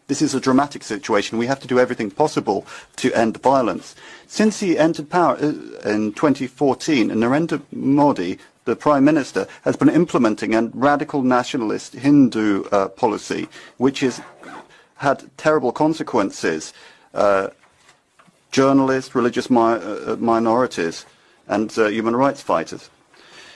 This is a dramatic situation. We have to do everything possible to end the violence. Since he entered power in 2014, Narendra Modi, the Prime Minister, has been implementing a radical nationalist Hindu policy, which has had terrible consequences. Journalists, religious minorities, and human rights fighters.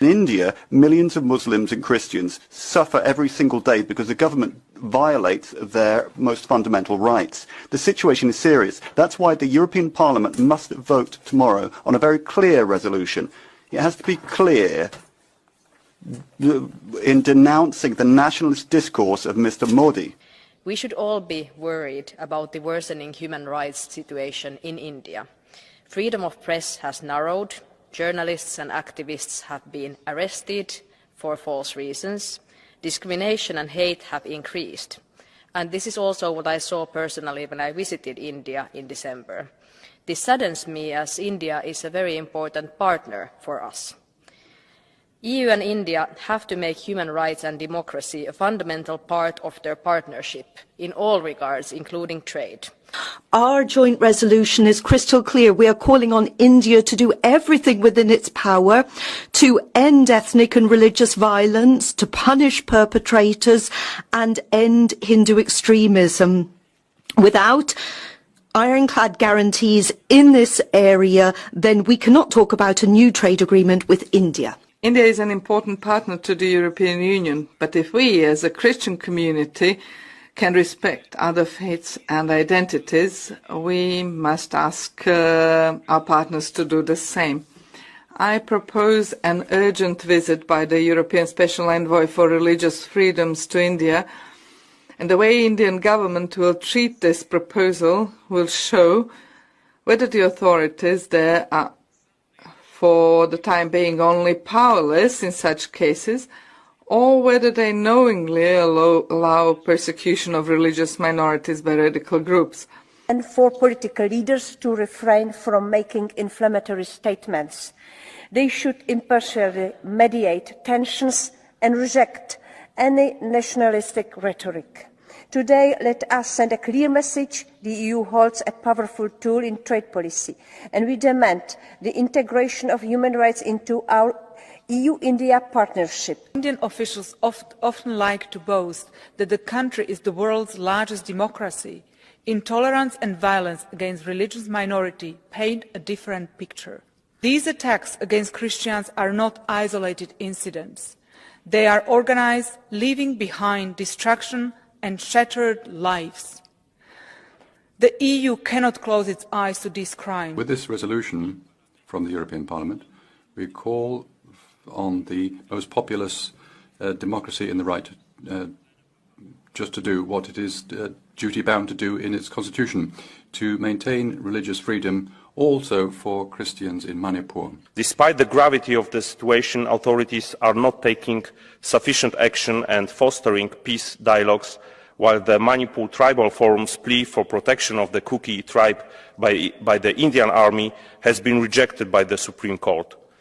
In India, millions of Muslims and Christians suffer every single day because the government violates their most fundamental rights. The situation is serious. That's why the European Parliament must vote tomorrow on a very clear resolution. It has to be clear in denouncing the nationalist discourse of Mr. Modi. We should all be worried about the worsening human rights situation in India. Freedom of press has narrowed. Journalists and activists have been arrested for false reasons. Discrimination and hate have increased. And this is also what I saw personally when I visited India in December. This saddens me as India is a very important partner for us. EU and India have to make human rights and democracy a fundamental part of their partnership in all regards, including trade. Our joint resolution is crystal clear. We are calling on India to do everything within its power to end ethnic and religious violence, to punish perpetrators and end Hindu extremism. Without ironclad guarantees in this area, then we cannot talk about a new trade agreement with India. India is an important partner to the European Union, but if we as a Christian community can respect other faiths and identities, we must ask our partners to do the same. I propose an urgent visit by the European Special Envoy for Religious Freedoms to India, and the way Indian government will treat this proposal will show whether the authorities there are, for the time being, only powerless in such cases, or whether they knowingly allow persecution of religious minorities by radical groups. And for political leaders to refrain from making inflammatory statements. They should impartially mediate tensions and reject any nationalistic rhetoric. Today, let us send a clear message. The EU holds a powerful tool in trade policy, and we demand the integration of human rights into our EU-India partnership. Indian officials often like to boast that the country is the world's largest democracy. Intolerance and violence against religious minority paint a different picture. These attacks against Christians are not isolated incidents. They are organized, leaving behind destruction and shattered lives. The EU cannot close its eyes to these crimes. With this resolution from the European Parliament, we call on the most populous democracy in the right just to do what it is duty-bound to do in its constitution, to maintain religious freedom also for Christians in Manipur. Despite the gravity of the situation, authorities are not taking sufficient action and fostering peace dialogues, while the Manipur Tribal Forum's plea for protection of the Kuki tribe by the Indian Army has been rejected by the Supreme Court.